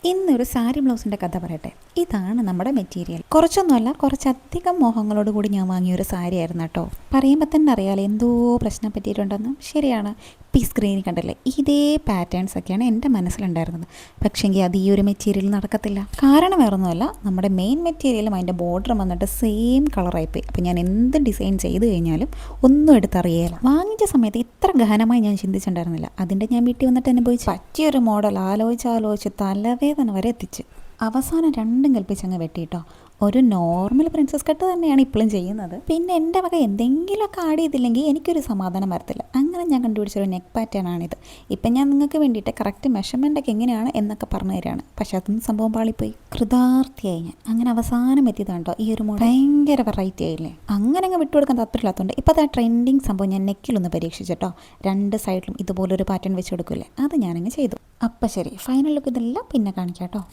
ഇന്നൊരു സാരി ബ്ലൗസിൻ്റെ കഥ പറയട്ടെ. ഇതാണ് നമ്മുടെ മെറ്റീരിയൽ. കുറച്ചൊന്നുമല്ല, കുറച്ചധികം മോഹങ്ങളോട് കൂടി ഞാൻ വാങ്ങിയൊരു സാരി ആയിരുന്നു കേട്ടോ. പറയുമ്പോൾ തന്നെ അറിയാലോ എന്തോ പ്രശ്നം പറ്റിയിട്ടുണ്ടെന്ന്. ശരിയാണ്, ഈ സ്ക്രീനിൽ കണ്ടല്ലേ, ഇതേ പാറ്റേൺസ് ഒക്കെയാണ് എൻ്റെ മനസ്സിലുണ്ടായിരുന്നത്. പക്ഷേങ്കിൽ അത് ഈ ഒരു മെറ്റീരിയൽ നടക്കത്തില്ല. കാരണം വേറൊന്നുമല്ല, നമ്മുടെ മെയിൻ മെറ്റീരിയലും അതിൻ്റെ ബോർഡറും വന്നിട്ട് സെയിം കളറായിപ്പോയി. അപ്പോൾ ഞാൻ എന്ത് ഡിസൈൻ ചെയ്ത് കഴിഞ്ഞാലും ഒന്നും എടുത്തറിയേല. വാങ്ങിച്ച സമയത്ത് ഇത്ര ഗഹനമായി ഞാൻ ചിന്തിച്ചിട്ടുണ്ടായിരുന്നില്ല. അതിൻ്റെ ഞാൻ വീട്ടിൽ വന്നിട്ട് അനുഭവിച്ച് പറ്റിയൊരു മോഡൽ ആലോചിച്ച് തലവേദന വരെ എത്തിച്ച് അവസാനം രണ്ടും കൽപ്പിച്ചങ്ങ് വെട്ടിയിട്ടോ. ഒരു നോർമൽ പ്രിൻസസ് കട്ട് തന്നെയാണ് ഇപ്പോഴും ചെയ്യുന്നത്. പിന്നെ എൻ്റെ വക എന്തെങ്കിലുമൊക്കെ ആഡ് ചെയ്തില്ലെങ്കിൽ എനിക്കൊരു സമാധാനം വരത്തില്ല. അങ്ങനെ ഞാൻ കണ്ടുപിടിച്ചൊരു നെക്ക് പാറ്റേൺ ആണിത്. ഇപ്പം ഞാൻ നിങ്ങൾക്ക് വേണ്ടിയിട്ട് കറക്റ്റ് മെഷർമെൻ്റൊക്കെ എങ്ങനെയാണ് എന്നൊക്കെ പറഞ്ഞു തരികയാണ്. പക്ഷേ അതൊന്നും സംഭവം പാളിപ്പോയി. കൃതാർത്ഥിയായി ഞാൻ. അങ്ങനെ അവസാനം എത്തിയതാണ്ടോ ഈ ഒരു മോഡൽ. ഭയങ്കര വെറൈറ്റി ആയില്ലേ. അങ്ങനെ അങ്ങ് വിട്ടുകൊടുക്കാൻ താല്പര്യമില്ലാത്തതുകൊണ്ട് ഇപ്പോൾ ആ ട്രെൻഡിങ് സംഭവം ഞാൻ നെക്കിലൊന്ന് പരീക്ഷിച്ചിട്ടോ. രണ്ട് സൈഡിലും ഇതുപോലൊരു പാറ്റേൺ വെച്ച് കൊടുക്കില്ലേ, അത് ഞാനങ്ങ് ചെയ്തു. അപ്പം ശരി, ഫൈനൽ ലുക്ക് ഇതെല്ലാം പിന്നെ കാണിക്കാം കേട്ടോ.